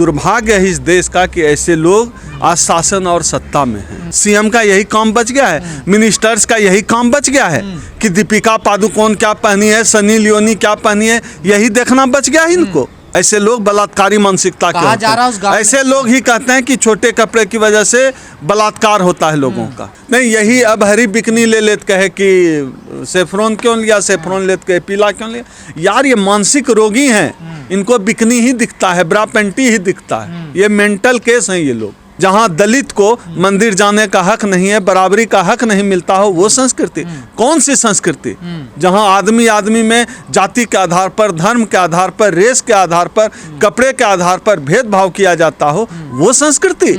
दुर्भाग्य है इस देश का कि ऐसे लोग आज शासन और सत्ता में हैं। सीएम का यही काम बच गया है, मिनिस्टर्स का यही काम बच गया है कि दीपिका पादुकोण क्या पहनी है, सनी लियोनी क्या पहनी है, यही देखना बच गया है इनको। ऐसे लोग बलात्कारी मानसिकता के होते हैं। ऐसे लोग ही कहते हैं कि छोटे कपड़े की वजह से बलात्कार होता है लोगों का। नहीं, यही अब हरी बिकनी ले लेते कहे कि सेफ्रॉन क्यों लिया, सेफ्रॉन लेते कहे पीला क्यों लिया। यार ये मानसिक रोगी हैं, इनको बिकनी ही दिखता है, ब्रा पेंटी ही दिखता है। ये मेंटल केस हैं ये लोग। जहाँ दलित को मंदिर जाने का हक नहीं है, बराबरी का हक नहीं मिलता हो, वो संस्कृति कौन सी संस्कृति? जहाँ आदमी आदमी में जाति के आधार पर, धर्म के आधार पर, रेस के आधार पर, कपड़े के आधार पर भेदभाव किया जाता हो, वो संस्कृति।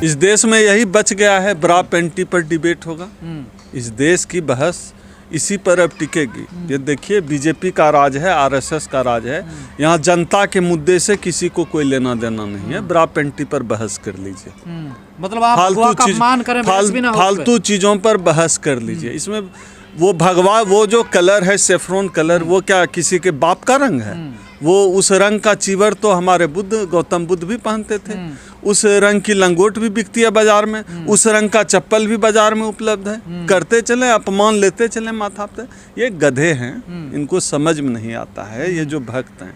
इस देश में यही बच गया है, ब्रा पेंटी पर डिबेट होगा। इस देश की बहस इसी पर अब टिकेगी। ये देखिए, बीजेपी का राज है, आरएसएस का राज है। यहाँ जनता के मुद्दे से किसी को कोई लेना देना नहीं है। ब्रा पेंटी पर बहस कर लीजिए, मतलब आप फालतू चीजों पर बहस कर लीजिए। इसमें वो भगवा, वो जो कलर है सेफ्रॉन कलर, वो क्या किसी के बाप का रंग है? वो उस रंग का चीवर तो हमारे गौतम बुद्ध भी पहनते थे। उस रंग की लंगोट भी बिकती है बाजार में, उस रंग का चप्पल भी बाजार में उपलब्ध है। करते चले, अपमान लेते चले माथा पे। ये गधे हैं, इनको समझ में नहीं आता है। ये जो भक्त हैं,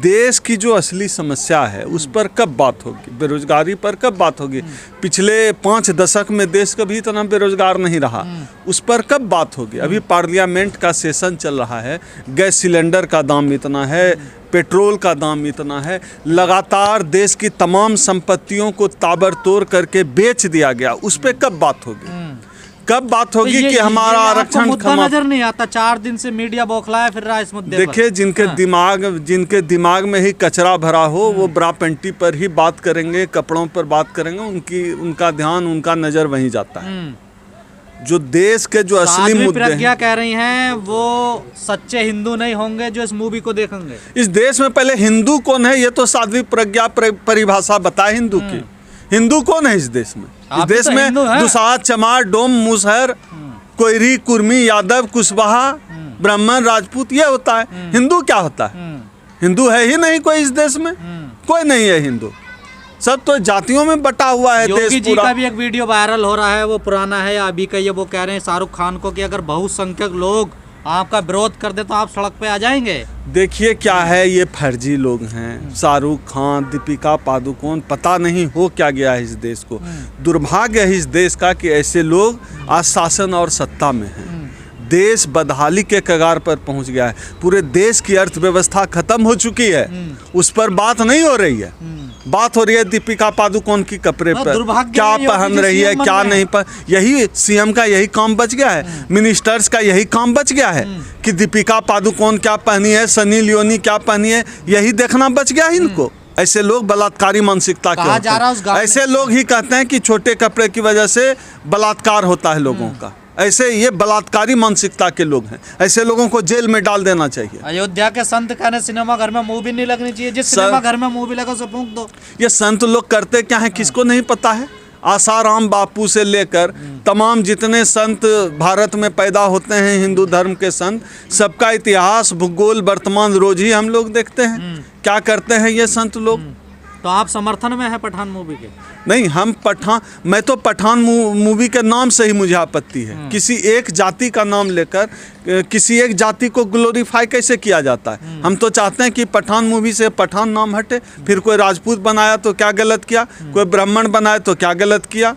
देश की जो असली समस्या है उस पर कब बात होगी? बेरोजगारी पर कब बात होगी? पिछले 5 दशक में देश कभी इतना बेरोजगार नहीं रहा, उस पर कब बात होगी? अभी पार्लियामेंट का सेशन चल रहा है, गैस सिलेंडर का दाम इतना है, पेट्रोल का दाम इतना है, लगातार देश की तमाम संपत्तियों को ताबड़तोड़ करके बेच दिया गया। उस पर कब बात होगी? कब बात होगी कि हमारा आरक्षण नजर नहीं आता? 4 दिन से मीडिया बौखलाया फिर रहा है इस मुद्दे पर। देखिए, जिनके दिमाग में ही कचरा भरा हो, वो ब्रा पेंटी पर ही बात करेंगे, कपड़ों पर बात करेंगे। उनका ध्यान, उनका नजर वहीं जाता है। जो देश के जो असली मुद्दे हैं, प्रज्ञा कह रही हैं वो सच्चे हिंदू नहीं होंगे जो इस मूवी को देखेंगे। इस देश में पहले हिंदू कौन है ये तो साध्वी प्रज्ञा परिभाषा बताए हिंदू की। हिंदू कौन है इस देश में? इस देश में दुसाध, चमार, डोम, मुसहर, कोयरी, कुर्मी, यादव, कुशवाहा, ब्राह्मण, राजपूत, ये होता है। हिंदू क्या होता है? हिंदू है ही नहीं कोई इस देश में। कोई नहीं है हिंदू, सब तो जातियों में बटा हुआ है देश पूरा। योगी जी का भी एक वीडियो वायरल हो रहा है, वो पुराना है या अभी का? ये वो कह रहे हैं शाहरुख खान को कि अगर बहुसंख्यक लोग आपका विरोध कर दे तो आप सड़क पे आ जाएंगे। देखिए क्या है, ये फर्जी लोग हैं। शाहरुख खान, दीपिका पादुकोण, पता नहीं हो क्या गया है इस देश को। दुर्भाग्य है इस देश का कि ऐसे लोग आज शासन और सत्ता में हैं। देश बदहाली के कगार पर पहुंच गया है। पूरे देश की अर्थव्यवस्था खत्म हो चुकी है, उस पर बात नहीं हो रही है। बात हो रही है दीपिका पादुकोण की कपड़े पर, क्या पहन रही है, क्या नहीं पहन। यही सीएम का यही काम बच गया है, मिनिस्टर्स का यही काम बच गया है कि दीपिका पादुकोण क्या पहनी है, सनी लियोनी क्या पहनी है, यही देखना बच गया है इनको। ऐसे लोग बलात्कारी मानसिकता के होते हैं। ऐसे लोग ही कहते हैं कि छोटे कपड़े की वजह से बलात्कार होता है लोगों का। ऐसे ये बलात्कारी मानसिकता के लोग हैं। ऐसे लोगों को जेल में डाल देना चाहिए। अयोध्या के संत कहने सिनेमा घर में मूवी नहीं लगनी चाहिए, जिस सिनेमा घर में मूवी लगा उसे फूंक दो। ये संत लोग करते क्या है किसको नहीं पता है? आसाराम बापू से लेकर तमाम जितने संत भारत में पैदा होते हैं, हिंदू धर्म के संत, सबका इतिहास, भूगोल, वर्तमान रोज ही हम लोग देखते हैं। क्या करते हैं ये संत लोग? तो आप समर्थन में है पठान मूवी के? नहीं, मैं तो पठान मूवी के नाम से ही मुझे आपत्ति है। किसी एक जाति का नाम लेकर किसी एक जाति को ग्लोरीफाई कैसे किया जाता है? हम तो चाहते हैं कि पठान मूवी से पठान नाम हटे। फिर कोई राजपूत बनाया तो क्या गलत किया, कोई ब्राह्मण बनाया तो क्या गलत किया?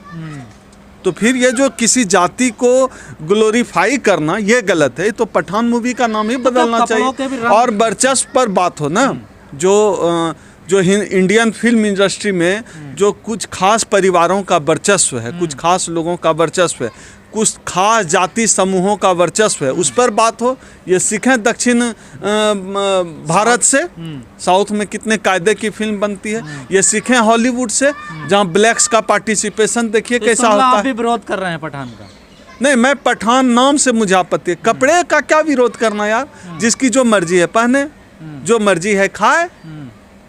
तो फिर ये जो किसी जाति को ग्लोरीफाई करना ये गलत है। तो पठान मूवी का नाम ही बदलना चाहिए। और वर्चस्व पर बात हो ना, जो इंडियन फिल्म इंडस्ट्री में जो कुछ खास परिवारों का वर्चस्व है, कुछ खास लोगों का वर्चस्व है, कुछ खास जाति समूहों का वर्चस्व है, उस पर बात हो। ये सीखें दक्षिण भारत से, साउथ में कितने कायदे की फिल्म बनती है। ये सीखें हॉलीवुड से, जहाँ ब्लैक्स का पार्टिसिपेशन देखिए कैसा होता है। आप भी विरोध कर रहे हैं पठान का? नहीं, मैं पठान नाम से मुझे आपत्ति है। कपड़े का क्या विरोध करना यार? जिसकी जो मर्जी है पहने, जो मर्जी है खाए,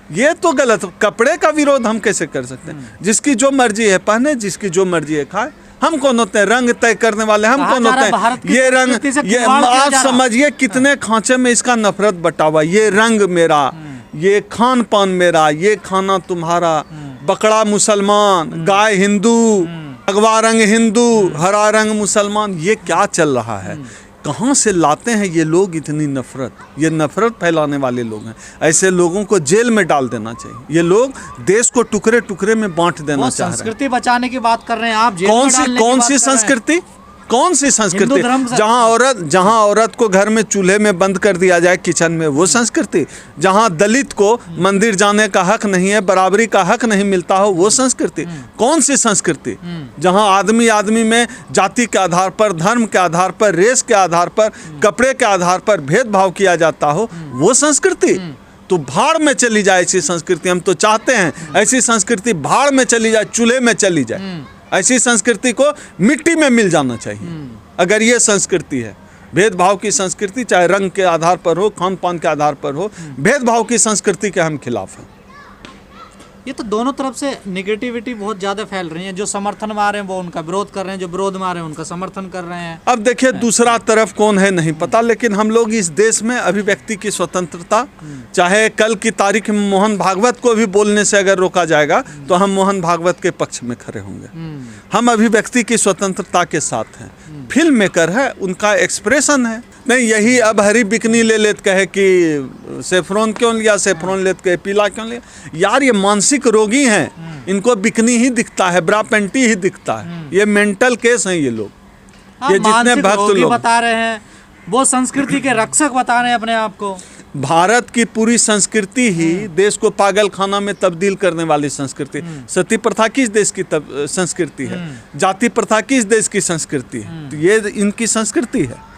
ये तो गलत। कपड़े का विरोध हम कैसे कर सकते हैं? जिसकी जो मर्जी है पहने, जिसकी जो मर्जी है खाए। हम कौन होते हैं रंग तय करने वाले? हम कहा कौन जा रहा होते है भारत हैं की ये रंग? संस्कृति से ये खिलवाड़ किया आप जा रहा। समझिए कितने खांचे में इसका नफरत बटा हुआ। ये रंग मेरा, ये खान पान मेरा, ये खाना तुम्हारा, बकरा मुसलमान, गाय हिंदू, भगवा रंग हिंदू, हरा रंग मुसलमान, ये क्या चल रहा है? कहाँ से लाते हैं ये लोग इतनी नफरत? ये नफरत फैलाने वाले लोग हैं। ऐसे लोगों को जेल में डाल देना चाहिए। ये लोग देश को टुकड़े टुकड़े में बांट देना वो चाह रहे हैं। संस्कृति बचाने की बात कर रहे हैं आप, जेल में डालने की कौन बात सी कर रहे हैं। संस्कृति? कौन सी संस्कृति? हिंदू धर्म से- जहां औरत को घर में चूल्हे में बंद कर दिया जाए किचन में, वो संस्कृति? जहां दलित को मंदिर जाने का हक नहीं है, बराबरी का हक नहीं मिलता हो, वो संस्कृति? कौन सी संस्कृति? जहां आदमी आदमी में जाति के आधार पर, धर्म के आधार पर, रेस के आधार पर, कपड़े के आधार पर भेदभाव किया जाता हो, वो संस्कृति? तो भाड़ में चली जाए ऐसी संस्कृति। हम तो चाहते हैं ऐसी संस्कृति भाड़ में चली जाए, चूल्हे में चली जाए। ऐसी संस्कृति को मिट्टी में मिल जाना चाहिए। अगर ये संस्कृति है, भेदभाव की संस्कृति, चाहे रंग के आधार पर हो, खान पान के आधार पर हो, भेदभाव की संस्कृति के हम खिलाफ हैं। ये तो दोनों तरफ से निगेटिविटी बहुत ज्यादा फैल रही है। जो समर्थन में आ रहे हैं वो उनका विरोध कर रहे हैं, जो विरोध में आ रहे हैं उनका समर्थन कर रहे हैं। अब देखिए दूसरा तरफ कौन है नहीं पता, लेकिन हम लोग इस देश में अभिव्यक्ति की स्वतंत्रता, चाहे कल की तारीख में मोहन भागवत को भी बोलने से अगर रोका जाएगा तो हम मोहन भागवत के पक्ष में खड़े होंगे। हम अभिव्यक्ति की स्वतंत्रता के साथ हैं। फिल्म मेकर है, उनका एक्सप्रेशन है। नहीं यही अब हरी बिकनी ले लेत कहे कि सेफ्रॉन क्यों लिया, सेफ्रॉन लेत कहे पीला क्यों लिया। यार ये मानसिक रोगी हैं, इनको बिकनी ही दिखता है, ब्रा पेंटी ही दिखता है। ये मेंटल केस हैं ये लोग। हाँ, ये जितने मानसिक भक्त रोगी लोग बता रहे हैं, वो संस्कृति के रक्षक बता रहे हैं अपने आप को। भारत की पूरी संस्कृति ही देश को पागल खाना में तब्दील करने वाली संस्कृति। सती प्रथा किस देश की संस्कृति है? जाति प्रथा किस देश की संस्कृति है? तो ये इनकी संस्कृति है।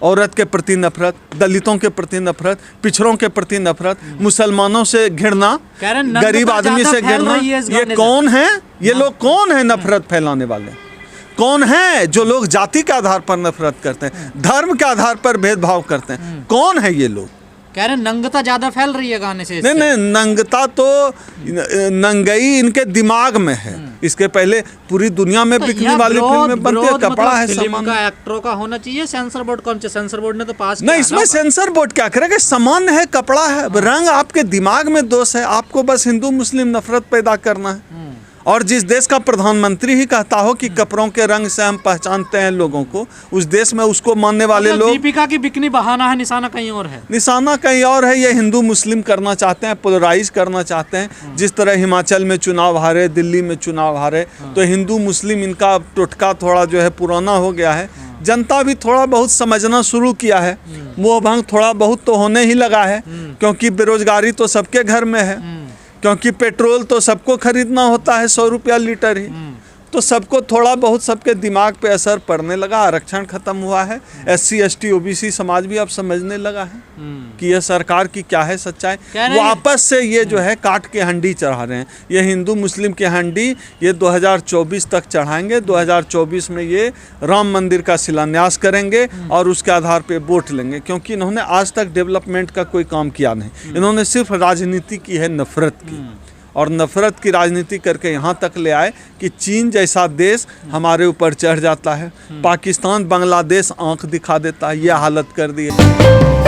औरत के प्रति नफरत, दलितों के प्रति नफरत, पिछड़ों के प्रति नफरत, मुसलमानों से घृणा, गरीब आदमी से घृणा। ये कौन है? ये लोग कौन है नफरत फैलाने वाले? कौन है जो लोग जाति के आधार पर नफरत करते हैं, धर्म के आधार पर भेदभाव करते हैं? कौन है ये लोग? कह रहे हैं नंगता ज्यादा फैल रही है गाने से। नहीं नहीं, नंगता तो नंगई इनके दिमाग में है। इसके पहले पूरी दुनिया में बिकने वाली फिल्में बनती है, कपड़ा है, फिल्म सामान का एक्टरों का होना चाहिए। सेंसर बोर्ड कौन चाहिए? सेंसर बोर्ड ने तो पास नहीं, इसमें सेंसर बोर्ड क्या करेगा? सामान्य है, कपड़ा है, रंग आपके दिमाग में दोष है। आपको बस हिंदू मुस्लिम नफरत पैदा करना है। और जिस देश का प्रधानमंत्री ही कहता हो कि कपड़ों के रंग से हम पहचानते हैं लोगों को, उस देश में उसको मानने वाले लोग। दीपिका की बिकनी बहाना है, निशाना कहीं और है। निशाना कहीं और है। ये हिंदू मुस्लिम करना चाहते हैं, पोलराइज करना चाहते हैं। जिस तरह हिमाचल में चुनाव हारे, दिल्ली में चुनाव हारे, तो हिंदू मुस्लिम इनका टोटका थोड़ा जो है पुराना हो गया है। जनता भी थोड़ा बहुत समझना शुरू किया है। मोह भंग थोड़ा बहुत तो होने ही लगा है, क्योंकि बेरोजगारी तो सबके घर में है, क्योंकि पेट्रोल तो सबको खरीदना होता है 100 रुपया लीटर ही। तो सबको थोड़ा बहुत सबके दिमाग पे असर पड़ने लगा। आरक्षण खत्म हुआ है, SC ST OBC समाज भी अब समझने लगा है कि यह सरकार की क्या है सच्चाई। वो आपस से ये जो है काट के हंडी चढ़ा रहे हैं। ये हिंदू मुस्लिम के हंडी ये 2024 तक चढ़ाएंगे। 2024 में ये राम मंदिर का शिलान्यास करेंगे और उसके आधार पे वोट लेंगे, क्योंकि इन्होंने आज तक डेवलपमेंट का कोई काम किया नहीं। इन्होंने सिर्फ राजनीति की है, नफरत की, और नफरत की राजनीति करके यहाँ तक ले आए कि चीन जैसा देश हमारे ऊपर चढ़ जाता है, पाकिस्तान बांग्लादेश आंख दिखा देता है। ये हालत कर दी है।